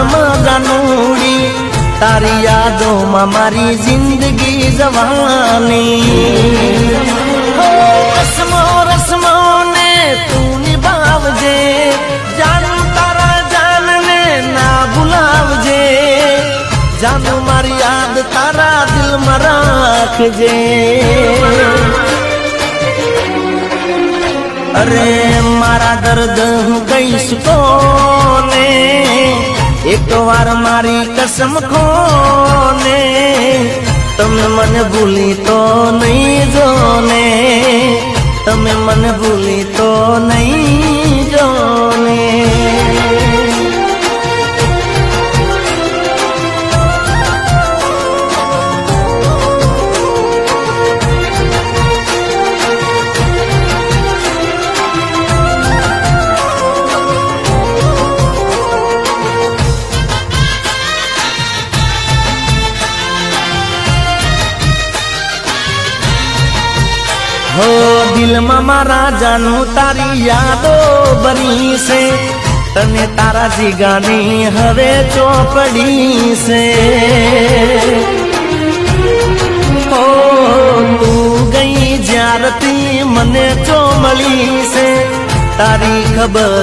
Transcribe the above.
હાલમાં જાનુડી તારી યાદોમાં મારી જિંદગી જવાની રસમો રસમો ને તું નિભાવજે જાનું તારા જાનને ના ભૂલાવજે જાનું મારી યાદ તારા દિલમાં રાખજે અરે મારા દર્દ હું કહીશ કોને એક વાર મારી કસમ ખોને તમે મને ભૂલી તો નહીં જોને તમે મને ભૂલી તો નહીં જોને हो दिल में मारा जानू तारी यादो बनी से तने तारा जीगानी हवे चौपड़ी से हो तू गई ज्यारती मने चो मली से तारी खबर